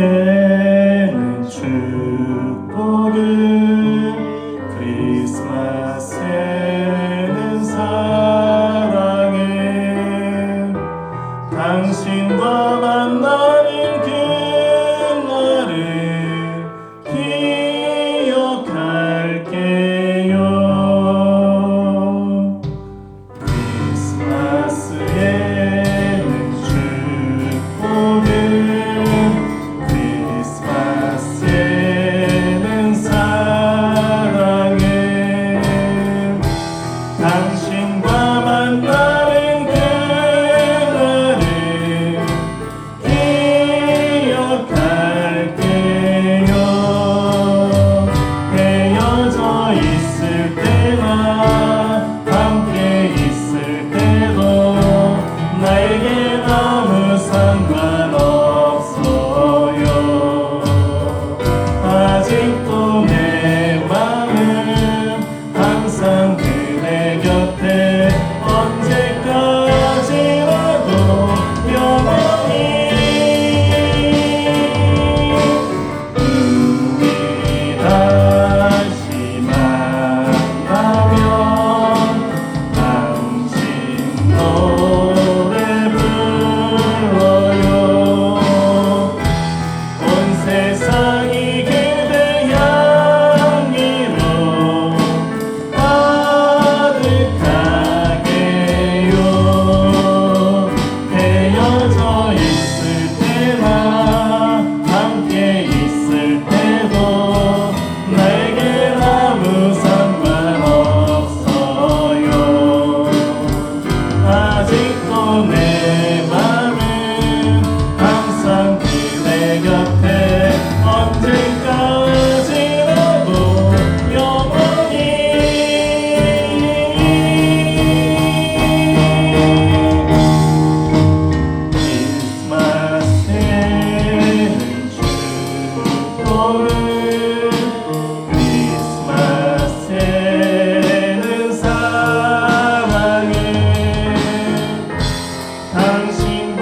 크리스마스에는 축복을, 크리스마스에는 사랑을, 당신과 만나는 그날을 기억할게요. 크리스마스에는 축복을, 크리스마스에는 사랑을, 당신과 만나는 그날을 내게 아무 상관없어요. 아직도 내 마음은 항상 그대 곁에 언제까지라도 영원히 우리 다시 만나면 당신 노래 불러요. 온 세상이 그대 향기로 가득하게요. 헤어져 있을 때나 함께 있을 때도 내겐 아무 상관없어요. 아직도 내 맘은 항상 그대 곁에 언제까지라도 영원히 크리스마스에는 축복을 크리스마스에는 사랑을 당신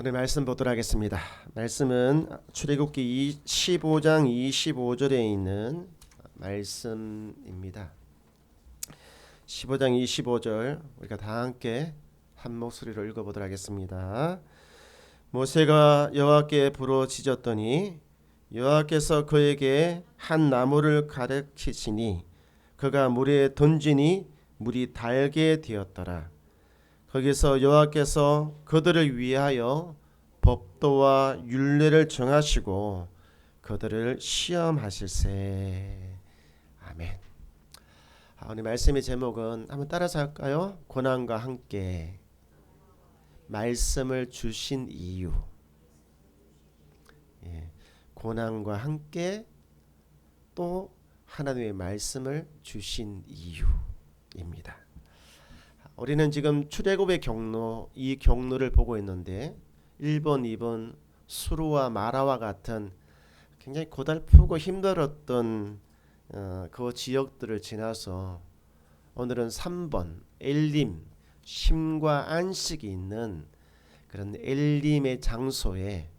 오늘 말씀 보도록 하겠습니다. 말씀은 출애굽기 15장 25절에 있는 말씀입니다. 15장 25절 우리가 다 함께 한 목소리로 읽어보도록 하겠습니다. 모세가 여호와께 부르짖었더니 여호와께서 그에게 한 나무를 가르치시니 그가 물에 던지니 물이 달게 되었더라. 거기서 여호와께서 그들을 위하여 법도와 율례를 정하시고 그들을 시험하실세. 아멘. 오늘 말씀의 제목은 한번 따라서 할까요? 고난과 함께 말씀을 주신 이유. 고난과 함께 또 하나님의 말씀을 주신 이유입니다. 우리는 지금 출애굽의 경로, 이 경로를 보고 있는데 1번, 2번 수르와 마라와 같은 굉장히 고달프고 힘들었던 그 지역들을 지나서 오늘은 3번 엘림, 쉼과 안식이 있는 그런 엘림의 장소에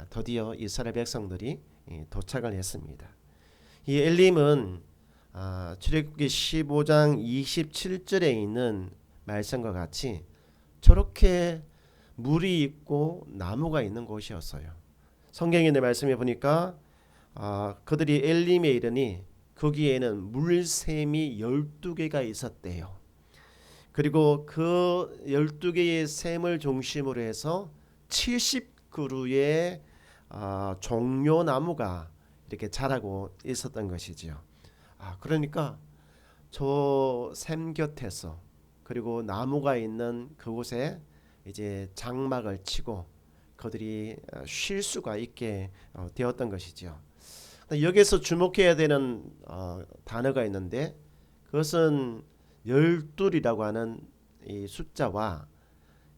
드디어 이스라엘 백성들이 도착을 했습니다. 이 엘림은 출애굽기 15장 27절에 있는 말씀과 같이 저렇게 물이 있고 나무가 있는 곳이었어요. 성경에 있는 말씀에 보니까 그들이 엘림에 이르니 거기에는 물샘이 12개가 있었대요. 그리고 그 12개의 샘을 중심으로 해서 70그루의 종려나무가 이렇게 자라고 있었던 것이죠. 그러니까 저 샘 곁에서 그리고 나무가 있는 그곳에 이제 장막을 치고 그들이 쉴 수가 있게 되었던 것이죠. 여기서 주목해야 되는 단어가 있는데 그것은 12이라고 하는 이 숫자와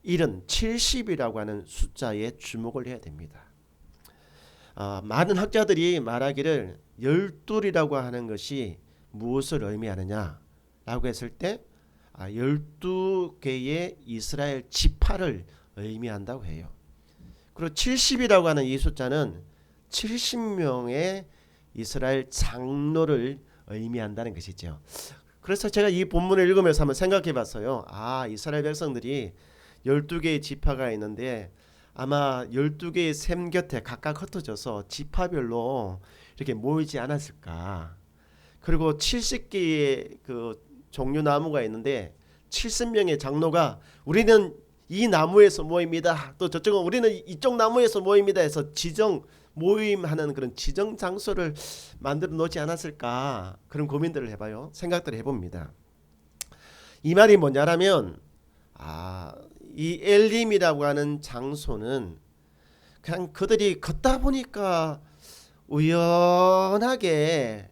70이라고 하는 숫자에 주목을 해야 됩니다. 많은 학자들이 말하기를 12이라고 하는 것이 무엇을 의미하느냐라고 했을 때 12개의 이스라엘 지파를 의미한다고 해요. 그리고 70이라고 하는 이 숫자는 70명의 이스라엘 장로를 의미한다는 것이죠. 그래서 제가 이 본문을 읽으면서 한번 생각해 봤어요. 이스라엘 백성들이 12개의 지파가 있는데 아마 12개의 샘 곁에 각각 흩어져서 지파별로 이렇게 모이지 않았을까. 그리고 70개의 그 종려나무가 있는데 70명의 장로가 우리는 이 나무에서 모입니다. 또 저쪽은 우리는 이쪽 나무에서 모입니다 해서 지정 모임하는 그런 지정 장소를 만들어 놓지 않았을까. 그런 고민들을 해봐요. 생각들을 해봅니다. 이 말이 뭐냐라면 이 엘림이라고 하는 장소는 그냥 그들이 걷다 보니까 우연하게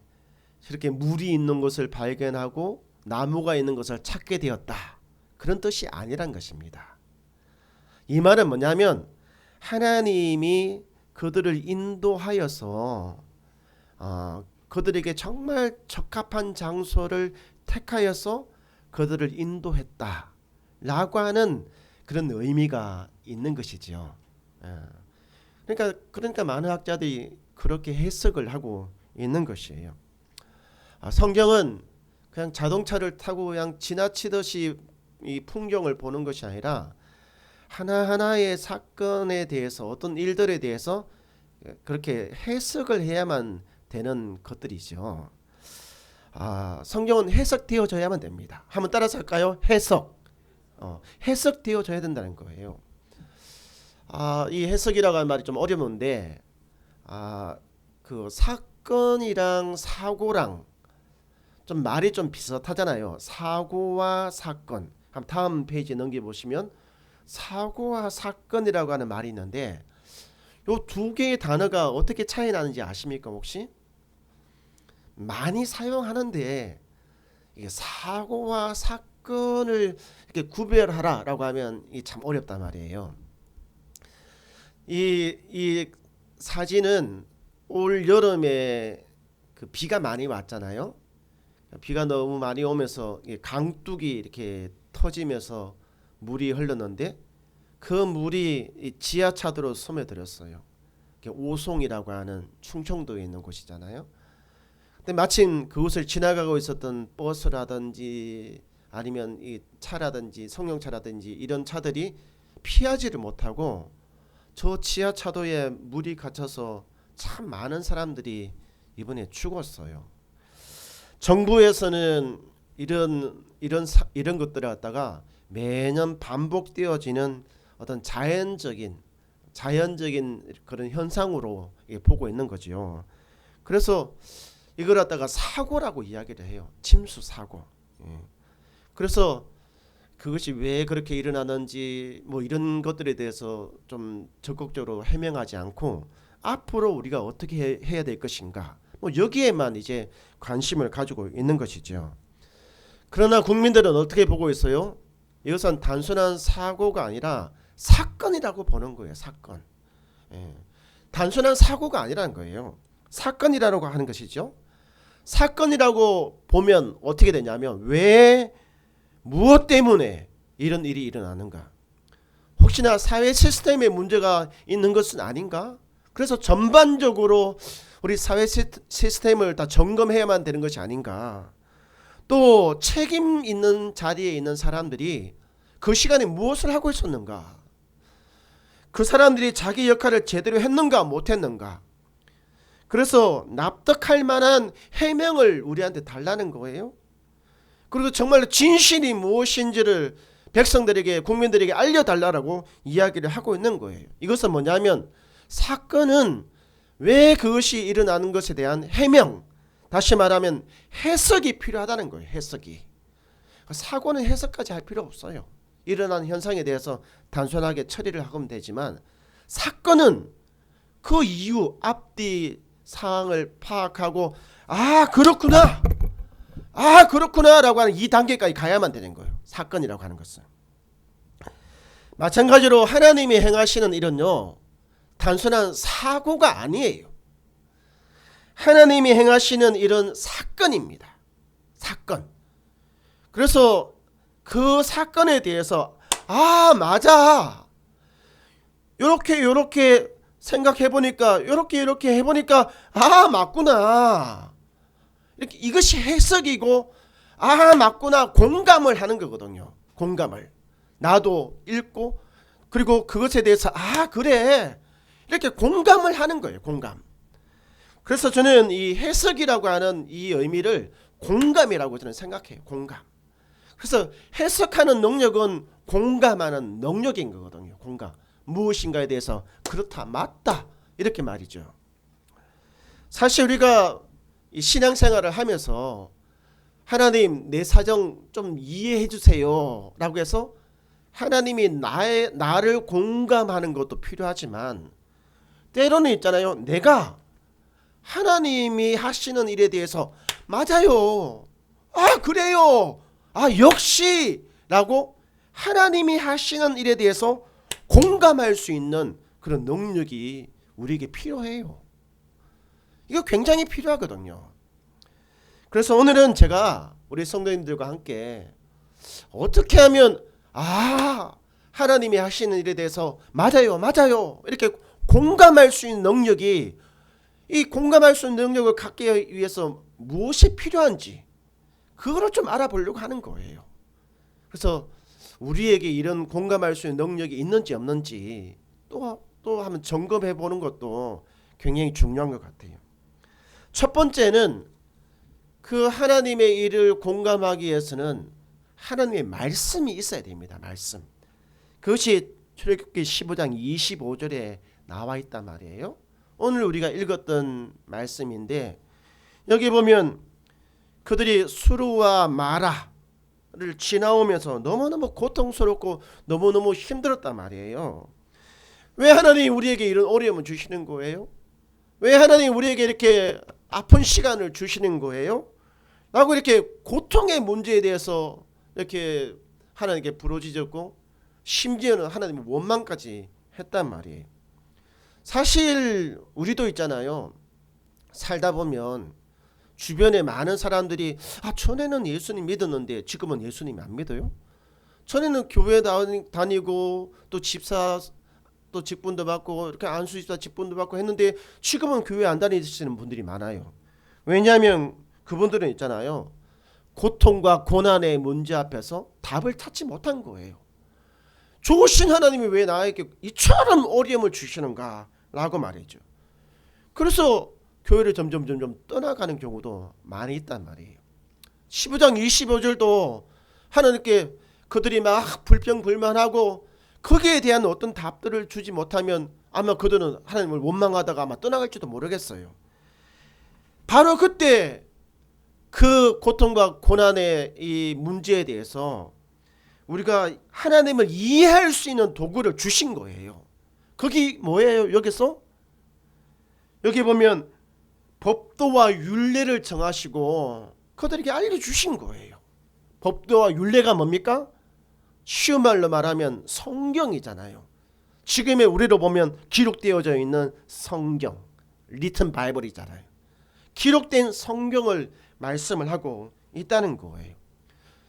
이렇게 물이 있는 곳을 발견하고 나무가 있는 것을 찾게 되었다. 그런 뜻이 아니란 것입니다. 이 말은 뭐냐면 하나님이 그들을 인도하여서 그들에게 정말 적합한 장소를 택하여서 그들을 인도했다라고 하는 그런 의미가 있는 것이죠. 그러니까 많은 학자들이 그렇게 해석을 하고 있는 것이에요. 성경은 그냥 자동차를 타고 그냥 지나치듯이 이 풍경을 보는 것이 아니라 하나하나의 사건에 대해서 어떤 일들에 대해서 그렇게 해석을 해야만 되는 것들이죠. 성경은 해석되어져야만 됩니다. 한번 따라서 할까요? 해석되어져야 된다는 거예요. 이 해석이라고 하는 말이 좀 어려운데 그 사건이랑 사고랑 좀 말이 좀 비슷하잖아요. 사고와 사건. 다음 페이지 넘겨보시면 사고와 사건이라고 하는 말이 있는데 요 두 개의 단어가 어떻게 차이 나는지 아십니까 혹시? 많이 사용하는데 이게 사고와 사건을 이렇게 구별하라라고 하면 참 어렵단 말이에요. 이 사진은 올 여름에 그 비가 많이 왔잖아요. 비가 너무 많이 오면서 강둑이 이렇게 터지면서 물이 흘렀는데 그 물이 이 지하차도로 스며들었어요. 오송이라고 하는 충청도에 있는 곳이잖아요. 근데 마침 그곳을 지나가고 있었던 버스라든지 아니면 이 차라든지 승용차라든지 이런 차들이 피하지를 못하고 저 지하차도에 물이 갇혀서 참 많은 사람들이 이번에 죽었어요. 정부에서는 이런 것들을 갖다가 매년 반복되어지는 어떤 자연적인 그런 현상으로 보고 있는 거지요. 그래서 이걸 갖다가 사고라고 이야기를 해요. 침수 사고. 그래서 그것이 왜 그렇게 일어나는지 뭐 이런 것들에 대해서 좀 적극적으로 해명하지 않고 앞으로 우리가 어떻게 해야 될 것인가, 뭐 여기에만 이제 관심을 가지고 있는 것이죠. 그러나 국민들은 어떻게 보고 있어요? 이것은 단순한 사고가 아니라 사건이라고 보는 거예요. 사건. 단순한 사고가 아니라는 거예요. 사건이라고 하는 것이죠. 사건이라고 보면 어떻게 되냐면 왜 무엇 때문에 이런 일이 일어나는가? 혹시나 사회 시스템에 문제가 있는 것은 아닌가? 그래서 전반적으로 우리 사회 시스템을 다 점검해야만 되는 것이 아닌가? 또 책임 있는 자리에 있는 사람들이 그 시간에 무엇을 하고 있었는가? 그 사람들이 자기 역할을 제대로 했는가 못했는가? 그래서 납득할 만한 해명을 우리한테 달라는 거예요. 그리고 정말로 진실이 무엇인지를 백성들에게, 국민들에게 알려달라고 이야기를 하고 있는 거예요. 이것은 뭐냐면 사건은 왜 그것이 일어나는 것에 대한 해명, 다시 말하면 해석이 필요하다는 거예요. 해석이. 사고는 해석까지 할 필요 없어요. 일어난 현상에 대해서 단순하게 처리를 하면 되지만 사건은 그 이유 앞뒤 상황을 파악하고 그렇구나 라고 하는 이 단계까지 가야만 되는 거예요. 사건이라고 하는 것은. 마찬가지로 하나님이 행하시는 일은요, 단순한 사고가 아니에요. 하나님이 행하시는 일은 사건입니다. 사건. 그래서 그 사건에 대해서 맞아, 요렇게 생각해보니까 요렇게 해보니까 맞구나, 이렇게 이것이 해석이고 맞구나 공감을 하는 거거든요. 공감을 나도 읽고 그리고 그것에 대해서 그래 이렇게 공감을 하는 거예요. 공감. 그래서 저는 이 해석이라고 하는 이 의미를 공감이라고 저는 생각해요. 공감. 그래서 해석하는 능력은 공감하는 능력인 거거든요. 공감. 무엇인가에 대해서 그렇다, 맞다, 이렇게 말이죠. 사실 우리가 이 신앙생활을 하면서 하나님 내 사정 좀 이해해 주세요 라고 해서 하나님이 나를 공감하는 것도 필요하지만 때로는 있잖아요. 내가 하나님이 하시는 일에 대해서 맞아요, 그래요, 역시 라고 하나님이 하시는 일에 대해서 공감할 수 있는 그런 능력이 우리에게 필요해요. 이거 굉장히 필요하거든요. 그래서 오늘은 제가 우리 성도님들과 함께 어떻게 하면 하나님이 하시는 일에 대해서 맞아요 이렇게 공감할 수 있는 능력이, 이 공감할 수 있는 능력을 갖기 위해서 무엇이 필요한지 그거를 좀 알아보려고 하는 거예요. 그래서 우리에게 이런 공감할 수 있는 능력이 있는지 없는지 또 한번 점검해 보는 것도 굉장히 중요한 것 같아요. 첫 번째는 그 하나님의 일을 공감하기 위해서는 하나님의 말씀이 있어야 됩니다. 말씀. 그것이 출애굽기 15장 25절에 나와 있단 말이에요. 오늘 우리가 읽었던 말씀인데 여기 보면 그들이 수르와 마라를 지나오면서 너무너무 고통스럽고 너무너무 힘들었단 말이에요. 왜 하나님이 우리에게 이런 어려움을 주시는 거예요? 왜 하나님이 우리에게 이렇게 아픈 시간을 주시는 거예요? 라고 이렇게 고통의 문제에 대해서 이렇게 하나님께 부르짖었고 심지어는 하나님의 원망까지 했단 말이에요. 사실 우리도 있잖아요. 살다 보면 주변에 많은 사람들이 전에는 예수님 믿었는데 지금은 예수님 안 믿어요. 전에는 교회 다니고 또 집사 또 직분도 받고 이렇게 안수집사 직분도 받고 했는데 지금은 교회 안 다니시는 분들이 많아요. 왜냐하면 그분들은 있잖아요. 고통과 고난의 문제 앞에서 답을 찾지 못한 거예요. 좋으신 하나님이 왜 나에게 이처럼 어려움을 주시는가 라고 말이죠. 그래서 교회를 점점 떠나가는 경우도 많이 있단 말이에요. 15장 25절도 하나님께 그들이 막 불평불만하고 거기에 대한 어떤 답들을 주지 못하면 아마 그들은 하나님을 원망하다가 아마 떠나갈지도 모르겠어요. 바로 그때 그 고통과 고난의 이 문제에 대해서 우리가 하나님을 이해할 수 있는 도구를 주신 거예요. 거기 뭐예요? 여기서 여기 보면 법도와 율례를 정하시고 그들에게 알려주신 거예요. 법도와 율례가 뭡니까? 쉬운 말로 말하면 성경이잖아요. 지금의 우리로 보면 기록되어져 있는 성경, 리튼 바이블이잖아요. 기록된 성경을 말씀을 하고 있다는 거예요.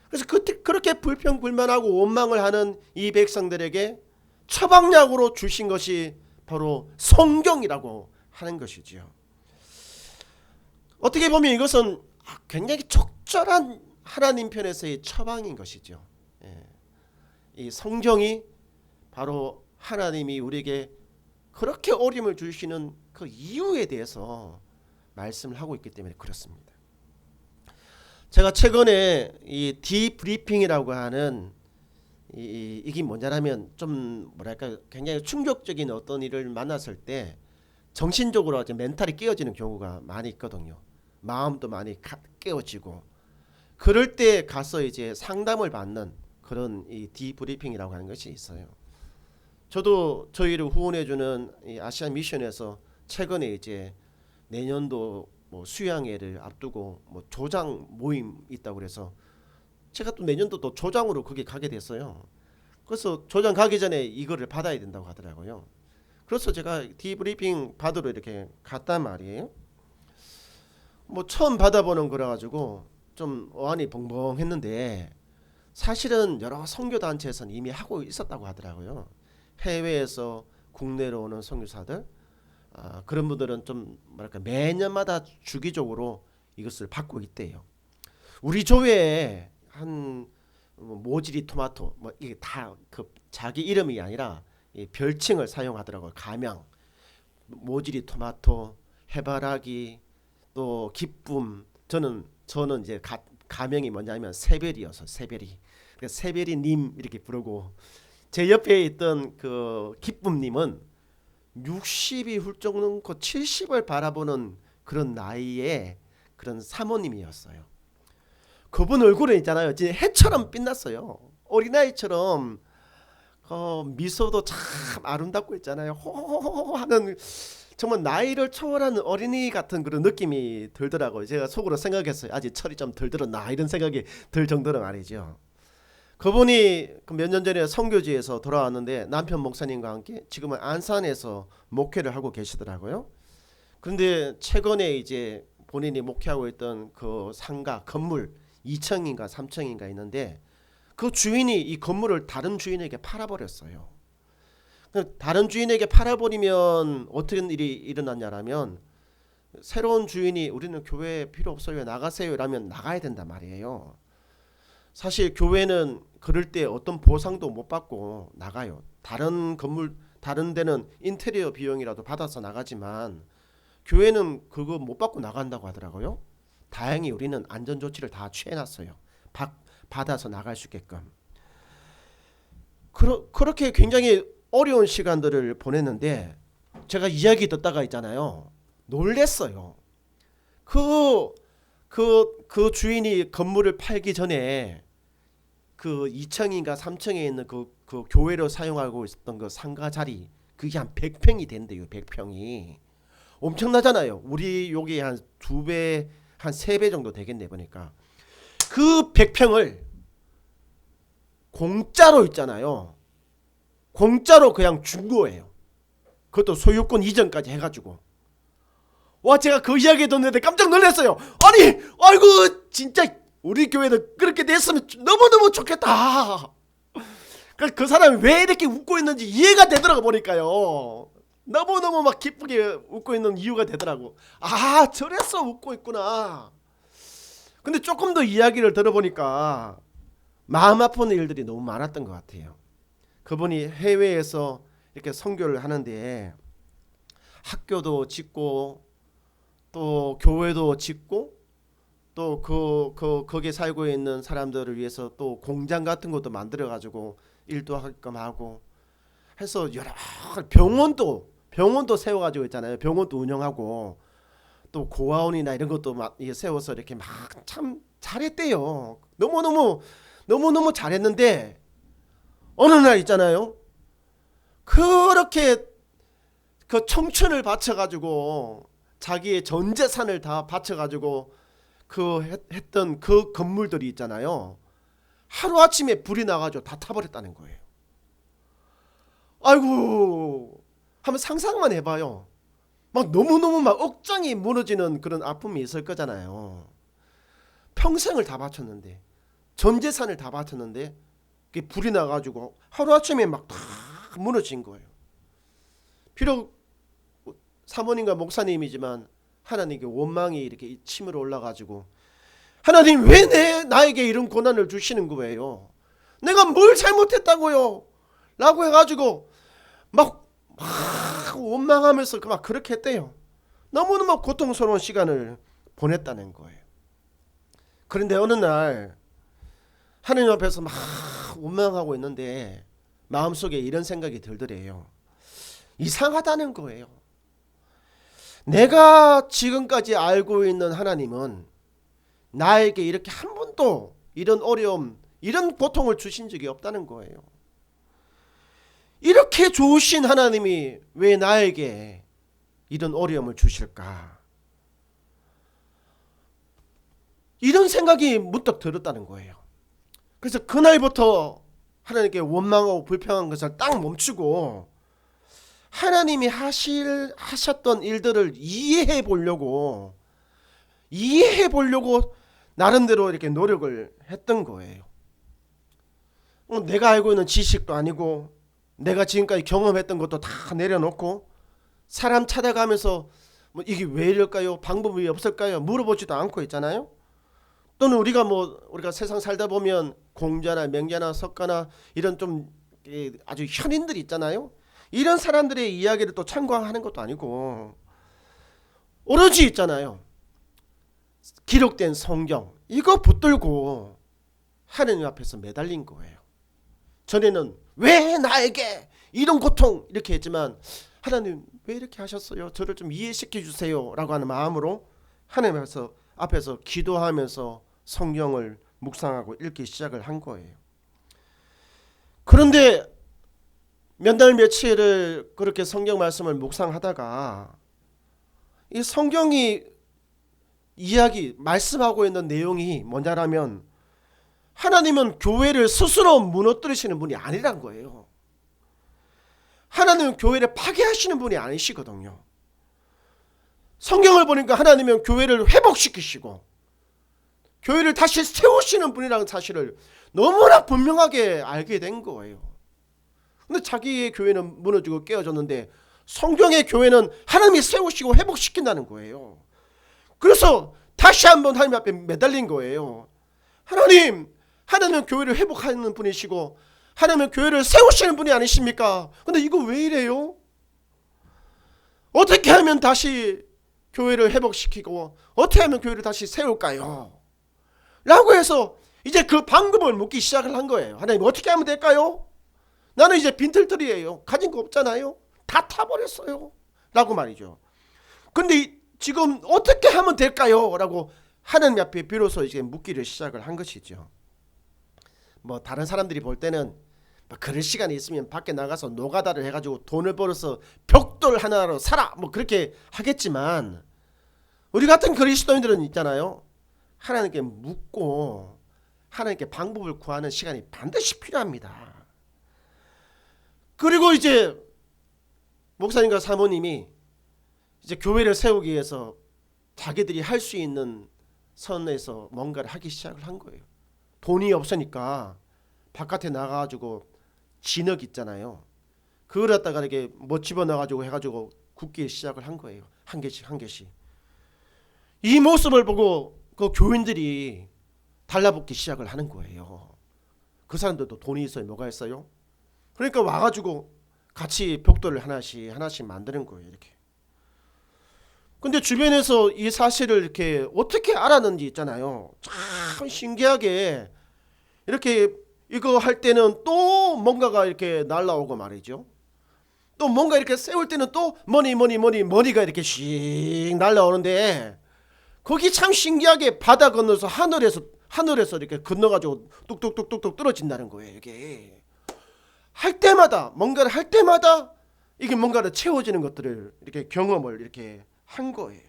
그래서 그렇게 불평불만하고 원망을 하는 이 백성들에게 처방약으로 주신 것이 바로 성경이라고 하는 것이지요. 어떻게 보면 이것은 굉장히 적절한 하나님 편에서의 처방인 것이죠. 이 성경이 바로 하나님이 우리에게 그렇게 어려움을 주시는 그 이유에 대해서 말씀을 하고 있기 때문에 그렇습니다. 제가 최근에 이 디브리핑이라고 하는 이게 뭐냐면 좀 뭐랄까 굉장히 충격적인 어떤 일을 만났을 때 정신적으로 멘탈이 깨어지는 경우가 많이 있거든요. 마음도 많이 깨어지고 그럴 때 가서 이제 상담을 받는 그런 이 디브리핑이라고 하는 것이 있어요. 저도 저희를 후원해주는 이 아시안 미션에서 최근에 이제 내년도 뭐 수양회를 앞두고 뭐 조장 모임 있다고 그래서 제가 또 내년도 또 조장으로 거기 가게 됐어요. 그래서 조장 가기 전에 이거를 받아야 된다고 하더라고요. 그래서 제가 디브리핑 받으러 이렇게 갔단 말이에요. 뭐 처음 받아보는 거라 가지고 좀 어안이 벙벙했는데 사실은 여러 선교단체에서는 이미 하고 있었다고 하더라고요. 해외에서 국내로 오는 선교사들 그런 분들은 좀 뭐랄까 매년마다 주기적으로 이것을 받고 있대요. 우리 교회에 한 모지리 토마토 뭐 이게 다 그 자기 이름이 아니라 이 별칭을 사용하더라고요. 가명 모지리 토마토, 해바라기 또 기쁨 저는 이제 가명이 뭐냐면 새별이어서 새별이 그래서 새별이님 이렇게 부르고 제 옆에 있던 그 기쁨님은 60이 훌쩍 넘고 70을 바라보는 그런 나이의 그런 사모님이었어요. 그분 얼굴은 있잖아요. 진짜 해처럼 빛났어요. 어린아이처럼 미소도 참 아름답고 있잖아요. 호호호호 하는 정말 나이를 초월하는 어린이 같은 그런 느낌이 들더라고요. 제가 속으로 생각했어요. 아직 철이 좀 덜 들었나 이런 생각이 들 정도로 말이죠. 그분이 몇 년 전에 선교지에서 돌아왔는데 남편 목사님과 함께 지금은 안산에서 목회를 하고 계시더라고요. 그런데 최근에 이제 본인이 목회하고 있던 그 상가 건물 2층인가 3층인가 있는데 그 주인이 이 건물을 다른 주인에게 팔아버렸어요. 다른 주인에게 팔아버리면 어떤 일이 일어났냐라면 새로운 주인이 우리는 교회 필요 없어요 나가세요 라면 나가야 된단 말이에요. 사실 교회는 그럴 때 어떤 보상도 못 받고 나가요. 다른 건물 다른 데는 인테리어 비용이라도 받아서 나가지만 교회는 그거 못 받고 나간다고 하더라고요. 다행히 우리는 안전조치를 다 취해놨어요. 받아서 나갈 수 있게끔. 그렇게 굉장히 어려운 시간들을 보냈는데 제가 이야기 듣다가 있잖아요. 놀랬어요. 그 주인이 건물을 팔기 전에 그 2층인가 3층에 있는 그 교회로 사용하고 있었던 그 상가 자리 그게 한 100평이 된대요. 100평이 엄청나잖아요. 우리 여기 한 2배 한 3배 정도 되겠네 보니까 그 100평을 공짜로 있잖아요. 공짜로 그냥 준 거예요. 그것도 소유권 이전까지 해가지고 와 제가 그 이야기 듣는데 깜짝 놀랐어요. 아니 아이고 진짜 우리 교회도 그렇게 됐으면 너무너무 좋겠다. 그 사람이 왜 이렇게 웃고 있는지 이해가 되더라고. 보니까요, 너무너무 막 기쁘게 웃고 있는 이유가 되더라고. 아, 저래서 웃고 있구나. 근데 조금 더 이야기를 들어보니까 마음 아픈 일들이 너무 많았던 것 같아요. 그분이 해외에서 이렇게 선교를 하는데 학교도 짓고 또 교회도 짓고 또 거기에 살고 있는 사람들을 위해서 또 공장 같은 것도 만들어 가지고 일도 하게끔 하고 해서 여러 병원도 세워 가지고 있잖아요. 병원도 운영하고 또 고아원이나 이런 것도 막 세워서 이렇게 막 참 잘했대요. 너무너무 잘했는데 어느 날 있잖아요. 그렇게 그 청춘을 바쳐가지고 자기의 전 재산을 다 바쳐가지고 했던 그 건물들이 있잖아요. 하루아침에 불이 나가지고 다 타버렸다는 거예요. 아이고, 한번 상상만 해봐요. 막 너무너무 막 억장이 무너지는 그런 아픔이 있을 거잖아요. 평생을 다 바쳤는데, 전 재산을 다 바쳤는데 그게 불이 나가지고 하루아침에 막 다 무너진 거예요. 비록 사모님과 목사님이지만 하나님께 원망이 이렇게 치밀어 올라가지고, 하나님 왜 나에게 이런 고난을 주시는 거예요? 내가 뭘 잘못했다고요? 라고 해가지고 막 원망하면서 막 그렇게 했대요. 너무너무 고통스러운 시간을 보냈다는 거예요. 그런데 어느 날 하나님 앞에서 막 원망하고 있는데 마음속에 이런 생각이 들더래요. 이상하다는 거예요. 내가 지금까지 알고 있는 하나님은 나에게 이렇게 한 번도 이런 어려움, 이런 고통을 주신 적이 없다는 거예요. 이렇게 좋으신 하나님이 왜 나에게 이런 어려움을 주실까? 이런 생각이 문득 들었다는 거예요. 그래서 그날부터 하나님께 원망하고 불평한 것을 딱 멈추고 하나님이 하셨던 일들을 이해해 보려고 나름대로 이렇게 노력을 했던 거예요. 내가 알고 있는 지식도 아니고 내가 지금까지 경험했던 것도 다 내려놓고 사람 찾아가면서 뭐 이게 왜 이럴까요? 방법이 없을까요? 물어보지도 않고 있잖아요. 또는 우리가 세상 살다 보면 공자나 명자나 석가나 이런 좀 아주 현인들이 있잖아요. 이런 사람들의 이야기를 또 참고하는 것도 아니고 오로지 있잖아요. 기록된 성경 이거 붙들고 하느님 앞에서 매달린 거예요. 전에는 왜 나에게 이런 고통 이렇게 했지만 하나님 왜 이렇게 하셨어요? 저를 좀 이해시켜 주세요 라고 하는 마음으로 하나님 앞에서 기도하면서 성경을 묵상하고 읽기 시작을 한 거예요. 그런데 몇 날 며칠을 그렇게 성경 말씀을 묵상하다가 이 성경이 말씀하고 있는 내용이 뭐냐라면 하나님은 교회를 스스로 무너뜨리시는 분이 아니란 거예요. 하나님은 교회를 파괴하시는 분이 아니시거든요. 성경을 보니까 하나님은 교회를 회복시키시고 교회를 다시 세우시는 분이라는 사실을 너무나 분명하게 알게 된 거예요. 근데 자기의 교회는 무너지고 깨어졌는데 성경의 교회는 하나님이 세우시고 회복시킨다는 거예요. 그래서 다시 한번 하나님 앞에 매달린 거예요. 하나님은 교회를 회복하는 분이시고 하나님은 교회를 세우시는 분이 아니십니까? 근데 이거 왜 이래요? 어떻게 하면 다시 교회를 회복시키고 어떻게 하면 교회를 다시 세울까요? 라고 해서 이제 그 방법을 묻기 시작을 한 거예요. 하나님 어떻게 하면 될까요? 나는 이제 빈털터리예요. 가진 거 없잖아요. 다 타버렸어요. 라고 말이죠. 근데 지금 어떻게 하면 될까요? 라고 하나님 앞에 비로소 이제 묻기를 시작을 한 것이죠. 뭐 다른 사람들이 볼 때는 그럴 시간이 있으면 밖에 나가서 노가다를 해가지고 돈을 벌어서 벽돌 하나로 살아 뭐 그렇게 하겠지만 우리 같은 그리스도인들은 있잖아요. 하나님께 묻고 하나님께 방법을 구하는 시간이 반드시 필요합니다. 그리고 이제 목사님과 사모님이 이제 교회를 세우기 위해서 자기들이 할 수 있는 선에서 뭔가를 하기 시작을 한 거예요. 돈이 없으니까 바깥에 나가가지고 진흙 있잖아요. 그걸 갖다가 이렇게 못 집어넣어가지고 해가지고 굽기 시작을 한 거예요. 한 개씩 한 개씩. 이 모습을 보고 그 교인들이 달라붙기 시작을 하는 거예요. 그 사람들도 돈이 있어요. 뭐가 있어요? 그러니까 와가지고 같이 벽돌을 하나씩 하나씩 만드는 거예요. 이렇게. 근데 주변에서 이 사실을 이렇게 어떻게 알았는지 있잖아요. 참 신기하게 이렇게 이거 할 때는 또 뭔가가 이렇게 날라오고 말이죠. 또 뭔가 이렇게 세울 때는 또 머리가 이렇게 씩 날라오는데 거기 참 신기하게 바다 건너서 하늘에서 이렇게 건너가지고 뚝뚝뚝뚝뚝 떨어진다는 거예요. 이게 할 때마다 뭔가를 할 때마다 이게 뭔가를 채워지는 것들을 이렇게 경험을 이렇게 한 거예요.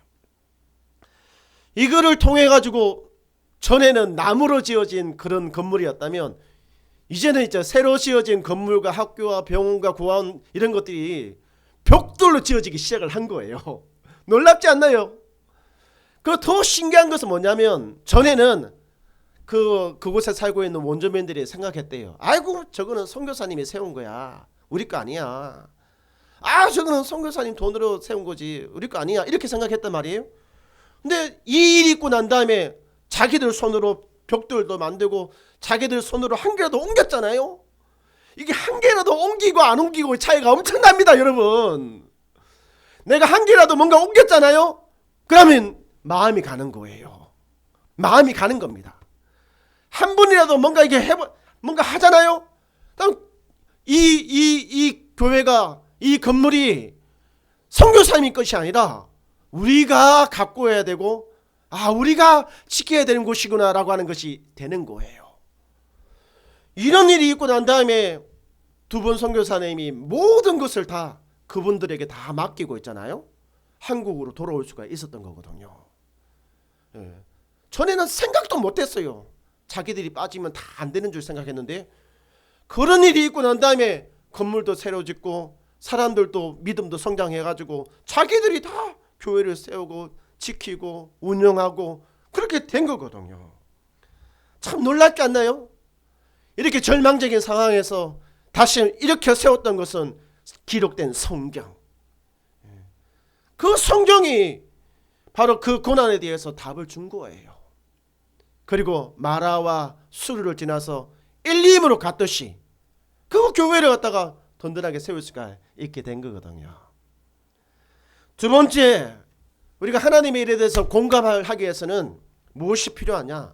이거를 통해 가지고 전에는 나무로 지어진 그런 건물이었다면 이제는 이제 새로 지어진 건물과 학교와 병원과 고아원 이런 것들이 벽돌로 지어지기 시작을 한 거예요. 놀랍지 않나요? 그 더 신기한 것은 뭐냐면 전에는 그곳에 살고 있는 원주민들이 생각했대요. 아이고 저거는 선교사님이 세운 거야. 우리 거 아니야. 아 저거는 선교사님 돈으로 세운 거지. 우리 거 아니야. 이렇게 생각했단 말이에요. 근데 이 일이 있고 난 다음에 자기들 손으로 벽돌도 만들고 자기들 손으로 한 개라도 옮겼잖아요. 이게 한 개라도 옮기고 안 옮기고 차이가 엄청납니다. 여러분. 내가 한 개라도 뭔가 옮겼잖아요. 그러면 마음이 가는 거예요. 마음이 가는 겁니다. 한 분이라도 뭔가 이게 뭔가 하잖아요. 이 교회가 이 건물이 선교사님의 것이 아니라 우리가 갖고 해야 되고 우리가 지켜야 되는 곳이구나라고 하는 것이 되는 거예요. 이런 일이 있고 난 다음에 두 분 선교사님이 모든 것을 다 그분들에게 다 맡기고 있잖아요. 한국으로 돌아올 수가 있었던 거거든요. 예. 전에는 생각도 못했어요. 자기들이 빠지면 다 안 되는 줄 생각했는데 그런 일이 있고 난 다음에 건물도 새로 짓고 사람들도 믿음도 성장해가지고 자기들이 다 교회를 세우고 지키고 운영하고 그렇게 된 거거든요. 참 놀랍지 않나요? 이렇게 절망적인 상황에서 다시 이렇게 세웠던 것은 기록된 성경. 그 성경이 바로 그 고난에 대해서 답을 준 거예요. 그리고 마라와 수르를 지나서 엘림으로 갔듯이 그 교회를 갖다가 든든하게 세울 수가 있게 된 거거든요. 두 번째, 우리가 하나님의 일에 대해서 공감하기 위해서는 무엇이 필요하냐?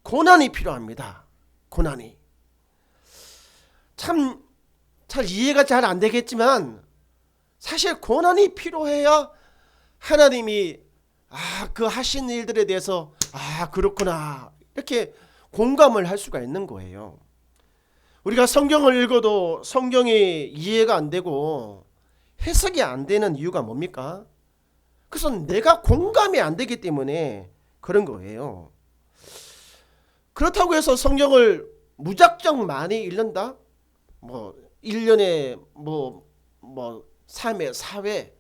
고난이 필요합니다. 고난이. 참 잘 이해가 잘 안 되겠지만 사실 고난이 필요해야 하나님이 그 하신 일들에 대해서 그렇구나 이렇게 공감을 할 수가 있는 거예요. 우리가 성경을 읽어도 성경이 이해가 안 되고 해석이 안 되는 이유가 뭡니까? 그것은 내가 공감이 안 되기 때문에 그런 거예요. 그렇다고 해서 성경을 무작정 많이 읽는다? 1년에 3회, 4회,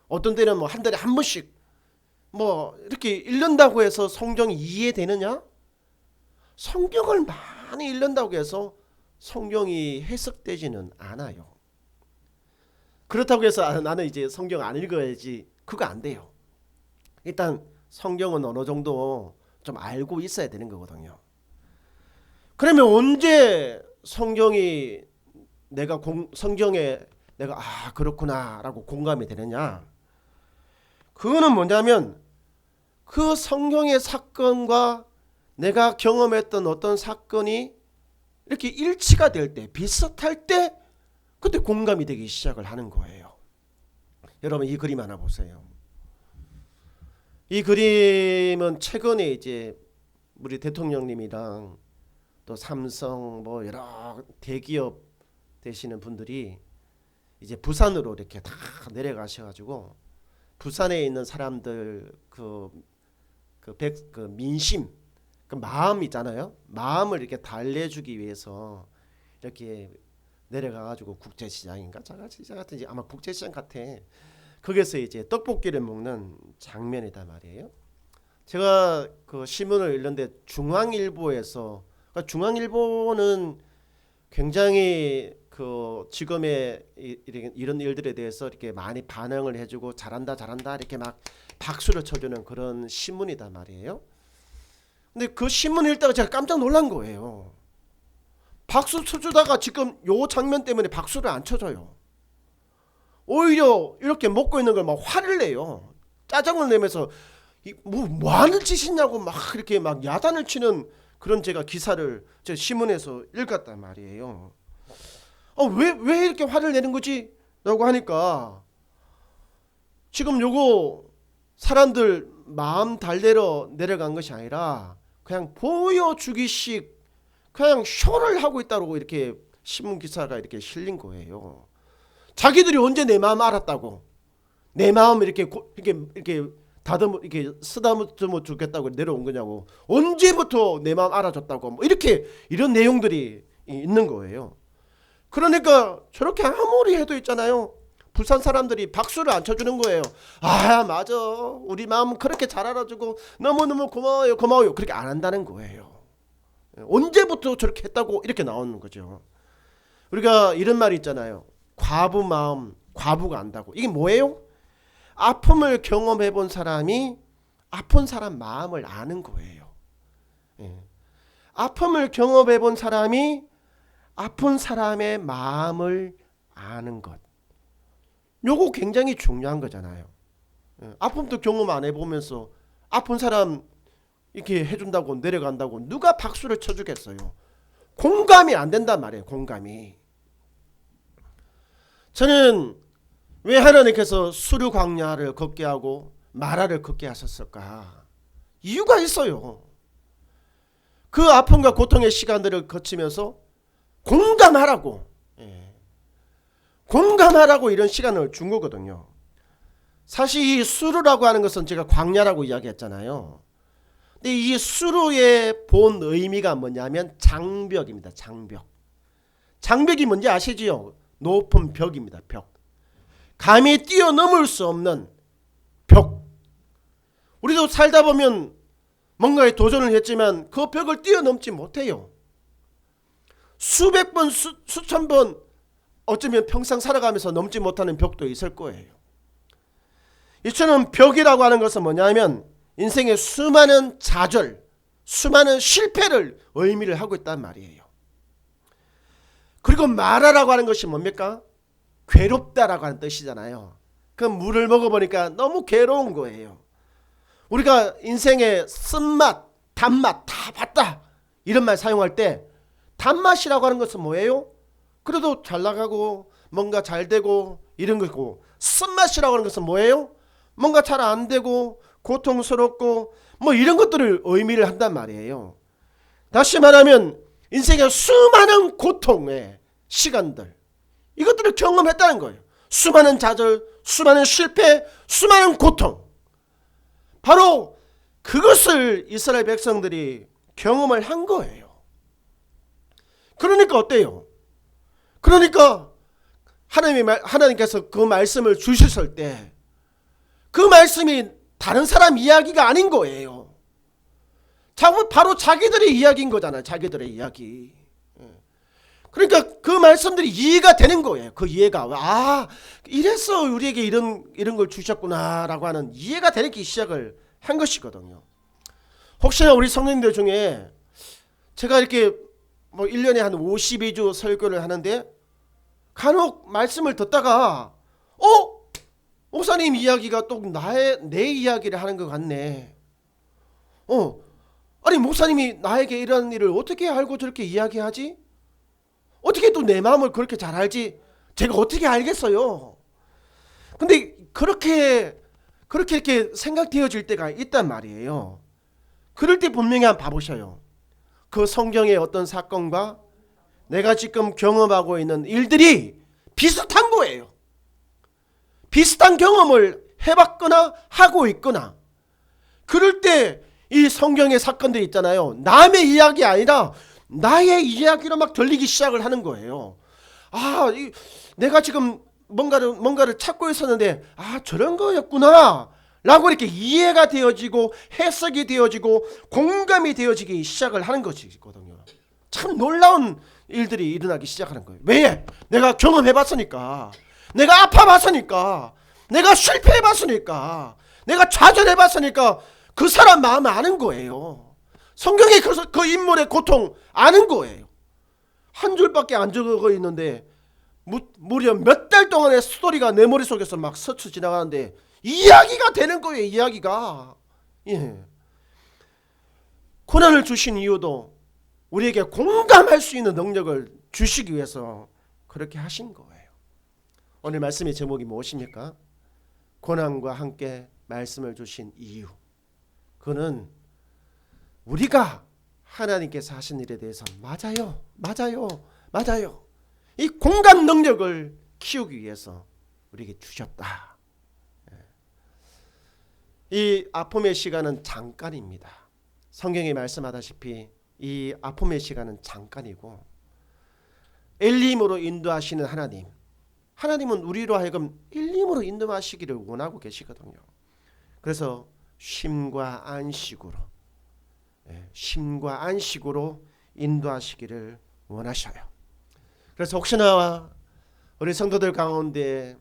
어떤 때는 한 달에 한 번씩 이렇게 읽는다고 해서 성경이 이해되느냐? 성경을 많이 읽는다고 해서 성경이 해석되지는 않아요. 그렇다고 해서 나는 이제 성경 안 읽어야지, 그거 안 돼요. 일단 성경은 어느 정도 좀 알고 있어야 되는 거거든요. 그러면 언제 성경에 내가 그렇구나라고 공감이 되느냐? 그거는 뭐냐면 그 성경의 사건과 내가 경험했던 어떤 사건이 이렇게 일치가 될 때, 비슷할 때 그때 공감이 되기 시작을 하는 거예요. 여러분 이 그림 하나 보세요. 이 그림은 최근에 이제 우리 대통령님이랑 또 삼성 여러 대기업 되시는 분들이 이제 부산으로 이렇게 다 내려가셔가지고 부산에 있는 사람들 그 민심, 그 마음 있잖아요. 마음을 이렇게 달래주기 위해서 이렇게 내려가가지고 국제시장인가 자가시장 같은지 아마 국제시장 같아. 거기서 이제 떡볶이를 먹는 장면이다 말이에요. 제가 그 신문을 읽는데 중앙일보에서, 중앙일보는 굉장히 그 지금의 이런 일들에 대해서 이렇게 많이 반응을 해주고 잘한다 잘한다 이렇게 막 박수를 쳐주는 그런 신문이단 말이에요. 근데 그 신문 읽다가 제가 깜짝 놀란 거예요. 박수 쳐주다가 지금 요 장면 때문에 박수를 안 쳐줘요. 오히려 이렇게 먹고 있는 걸 막 화를 내요. 짜증을 내면서 뭐 하는 짓이냐고 막 이렇게 막 야단을 치는 그런 제가 기사를 제 신문에서 읽었단 말이에요. 왜 이렇게 화를 내는 거지? 라고 하니까 지금 요거 사람들 마음 달래러 내려간 것이 아니라 그냥 보여주기식 그냥 쇼를 하고 있다고 이렇게 신문 기사가 이렇게 실린 거예요. 자기들이 언제 내 마음 알았다고, 내 마음 이렇게 다듬어 이렇게 쓰다듬어 주겠다고 내려온 거냐고, 언제부터 내 마음 알아줬다고, 뭐 이렇게 이런 내용들이 있는 거예요. 그러니까 저렇게 아무리 해도 있잖아요, 부산 사람들이 박수를 안 쳐주는 거예요. 아 맞아, 우리 마음 그렇게 잘 알아주고 너무너무 고마워요 고마워요, 그렇게 안 한다는 거예요. 언제부터 저렇게 했다고 이렇게 나오는 거죠. 우리가 이런 말이 있잖아요, 과부 마음 과부가 안다고. 이게 뭐예요? 아픔을 경험해 본 사람이 아픈 사람 마음을 아는 거예요. 아픔을 경험해 본 사람이 아픈 사람의 마음을 아는 것, 요거 굉장히 중요한 거잖아요. 아픔도 경험 안 해보면서 아픈 사람 이렇게 해준다고 내려간다고 누가 박수를 쳐주겠어요? 공감이 안 된단 말이에요. 공감이. 저는 왜 하나님께서 수르 광야를 걷게 하고 마라를 걷게 하셨을까? 이유가 있어요. 그 아픔과 고통의 시간들을 거치면서 공감하라고, 공감하라고 이런 시간을 준 거거든요. 사실 이 수르라고 하는 것은 제가 광야라고 이야기했잖아요. 근데 이 수르의 본 의미가 뭐냐면 장벽입니다. 장벽. 장벽이 뭔지 아시지요? 높은 벽입니다. 벽. 감히 뛰어넘을 수 없는 벽. 우리도 살다 보면 뭔가에 도전을 했지만 그 벽을 뛰어넘지 못해요. 수백 번, 수천 번 어쩌면 평생 살아가면서 넘지 못하는 벽도 있을 거예요. 이처럼 벽이라고 하는 것은 뭐냐면 인생의 수많은 좌절, 수많은 실패를 의미를 하고 있단 말이에요. 그리고 마라라고 하는 것이 뭡니까? 괴롭다라고 하는 뜻이잖아요. 그 물을 먹어보니까 너무 괴로운 거예요. 우리가 인생의 쓴맛, 단맛 다 봤다 이런 말 사용할 때 단맛이라고 하는 것은 뭐예요? 그래도 잘 나가고 뭔가 잘 되고 이런 거고, 쓴맛이라고 하는 것은 뭐예요? 뭔가 잘 안 되고 고통스럽고 뭐 이런 것들을 의미를 한단 말이에요. 다시 말하면 인생의 수많은 고통의 시간들, 이것들을 경험했다는 거예요. 수많은 좌절, 수많은 실패, 수많은 고통. 바로 그것을 이스라엘 백성들이 경험을 한 거예요. 그러니까 어때요? 그러니까 하나님께서 그 말씀을 주셨을 때 그 말씀이 다른 사람 이야기가 아닌 거예요. 바로 자기들의 이야기인 거잖아요. 자기들의 이야기. 그러니까 그 말씀들이 이해가 되는 거예요. 그 이해가, 이래서 우리에게 이런 걸 주셨구나라고 하는 이해가 되기 시작을 한 것이거든요. 혹시나 우리 성도님들 중에 제가 이렇게 뭐 1년에 한 52주 설교를 하는데 간혹 말씀을 듣다가 목사님 이야기가 또 내 이야기를 하는 것 같네. 아니 목사님이 나에게 이런 일을 어떻게 알고 저렇게 이야기하지? 어떻게 또 내 마음을 그렇게 잘 알지? 제가 어떻게 알겠어요? 근데 그렇게 이렇게 생각되어질 때가 있단 말이에요. 그럴 때 분명히 한번 봐보셔요. 그 성경의 어떤 사건과 내가 지금 경험하고 있는 일들이 비슷한 거예요. 비슷한 경험을 해봤거나 하고 있거나, 그럴 때 이 성경의 사건들이 있잖아요, 남의 이야기 아니라 나의 이야기로 막 들리기 시작을 하는 거예요. 내가 지금 뭔가를 찾고 있었는데 저런 거였구나 라고 이렇게 이해가 되어지고 해석이 되어지고 공감이 되어지기 시작을 하는 것이거든요. 참 놀라운 일들이 일어나기 시작하는 거예요. 왜? 내가 경험해봤으니까, 내가 아파봤으니까, 내가 실패해봤으니까, 내가 좌절해봤으니까 그 사람 마음을 아는 거예요. 성경에 그 인물의 고통 아는 거예요. 한 줄밖에 안 적어 있는데 무려 몇 달 동안의 스토리가 내 머릿속에서 막 스쳐 지나가는데 이야기가 되는 거예요. 이야기가. 예. 고난을 주신 이유도 우리에게 공감할 수 있는 능력을 주시기 위해서 그렇게 하신 거예요. 오늘 말씀의 제목이 무엇입니까? 고난과 함께 말씀을 주신 이유. 그는 우리가 하나님께서 하신 일에 대해서 맞아요. 이 공감 능력을 키우기 위해서 우리에게 주셨다. 이 아픔의 시간은 잠깐입니다. 성경이 말씀하다시피 이 아픔의 시간은 잠깐이고 엘림으로 인도하시는 하나님은 우리로 하여금 엘림으로 인도하시기를 원하고 계시거든요. 그래서 쉼과 안식으로 인도하시기를 원하셔요. 그래서 혹시나 우리 성도들 가운데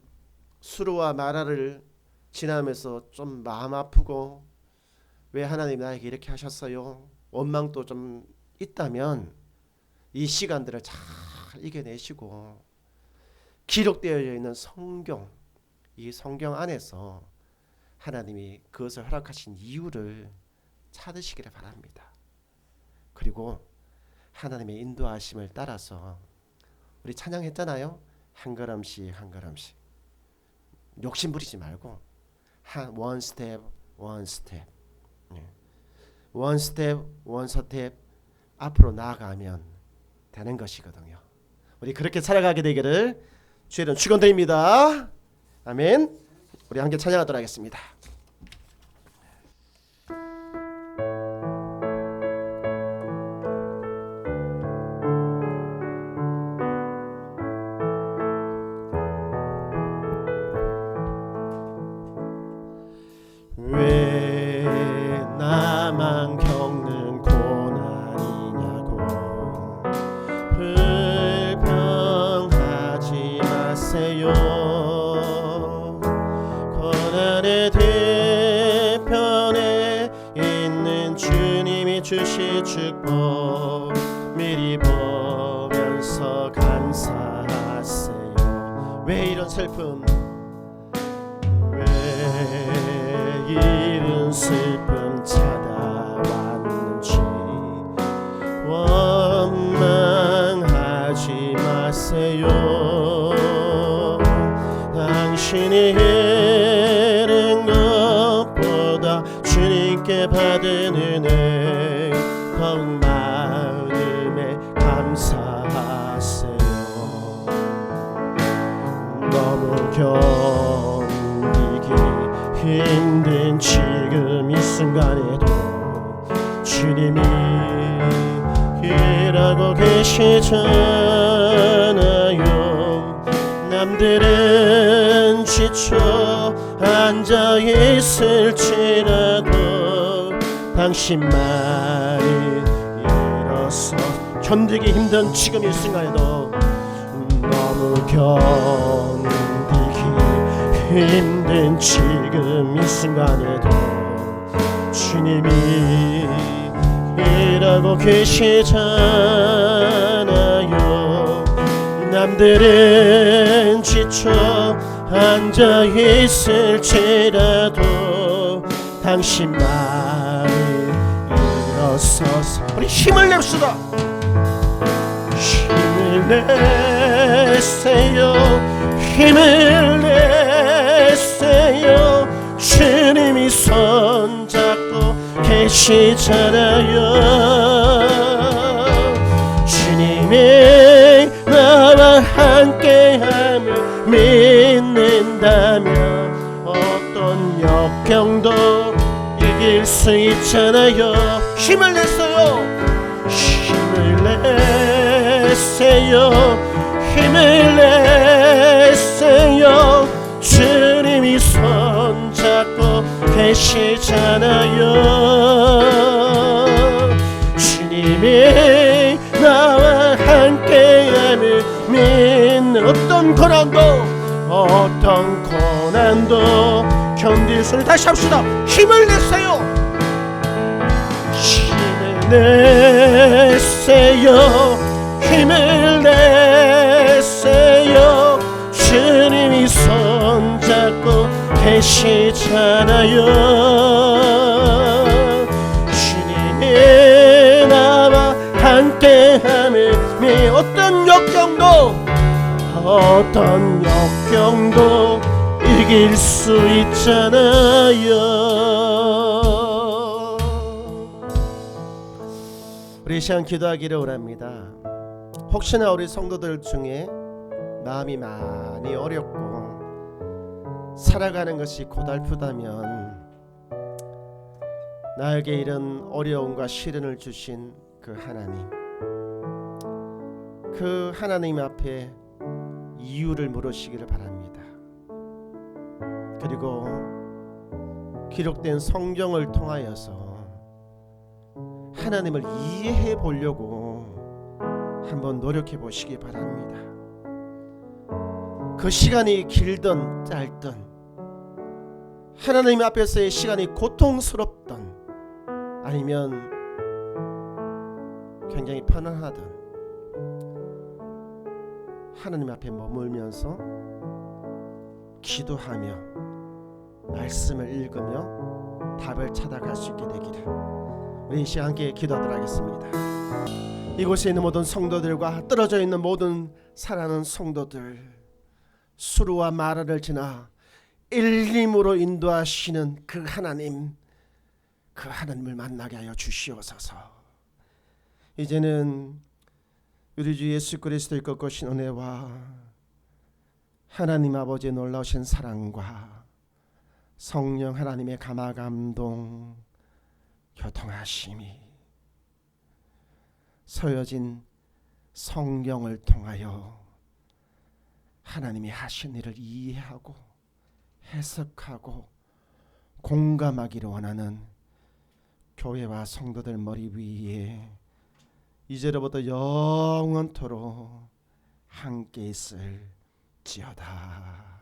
수르와 마라를 지나면서 좀 마음 아프고 왜 하나님 나에게 이렇게 하셨어요? 원망도 좀 있다면 이 시간들을 잘 이겨내시고 기록되어 있는 성경, 이 성경 안에서 하나님이 그것을 허락하신 이유를 찾으시기를 바랍니다. 그리고 하나님의 인도하심을 따라서 우리 찬양했잖아요. 한 걸음씩 욕심 부리지 말고 one step 앞으로 나아가면 되는 것이거든요. 우리 그렇게 살아가게 되기를 주의 이름 축원드립니다. 아멘. 우리 함께 찬양하도록 하겠습니다. 왜 나만 겪는 고난이냐고 불평하지 마세요. 고난의 뒤편에 있는 주님이 주실 축복 미리 보면서 감사하세요. 왜 이런 슬픔, 이른 슬픔 찾아왔는지 원망하지 마세요. 당신이 잃은 것보다 주님께 받은 은혜 더욱 마음에 감사하세요. 너무 힘든 지금 이 순간에도 주님이 일하고 계시잖아요. 남들은 지쳐 앉아 있을지라도 당신만이 일어서 견디기 힘든 지금 이 순간에도 너무 힘든 지금 이 순간에도 주님이 일하고 계시잖아요. 남들은 지쳐 앉아 있을지라도 당신만이 일어서서 우리 힘을 냅시다. 힘을 내세요. 힘을 내세요. 주님이 손잡고 계시잖아요. 주님이 나와 함께하며 믿는다면 어떤 역경도 이길 수 있잖아요. 힘을 내세요. 힘을 내세요. 힘을 내세요. 주님이 손잡고 계시잖아요. 주님이 나와 함께 어떤 고난도 어떤 고난도 견딜 수 있는, 다시 합시다. 힘을 내세요. 힘을 내세요. 힘을 내세요. 주님이 손잡고 계시잖아요. 주님이 나와 함께하면 어떤 역경도 이길 수 있잖아요. 우리 시간 기도하기를 원합니다. 혹시나 우리 성도들 중에 마음이 많이 어렵고 살아가는 것이 고달프다면, 나에게 이런 어려움과 시련을 주신 그 하나님 앞에 이유를 물으시기를 바랍니다. 그리고 기록된 성경을 통하여서 하나님을 이해해 보려고 한번 노력해 보시기 바랍니다. 그 시간이 길든 짧든, 하나님 앞에서의 시간이 고통스럽든 아니면 굉장히 편안하든, 하나님 앞에 머물면서 기도하며 말씀을 읽으며 답을 찾아갈 수 있게 되기를, 우리 이 시간 함께 기도하도록 하겠습니다. 이곳에 있는 모든 성도들과 떨어져 있는 모든 사랑하는 성도들, 수르와 마라를 지나 일림으로 인도하시는 그 하나님을 만나게 하여 주시옵소서. 이제는 우리 주 예수 그리스도의 거룩하신 은혜와 하나님 아버지의 놀라우신 사랑과 성령 하나님의 감화감동 교통하심이 서여진 성경을 통하여 하나님이 하신 일을 이해하고 해석하고 공감하기를 원하는 교회와 성도들 머리 위에 이제로부터 영원토록 함께 있을지어다.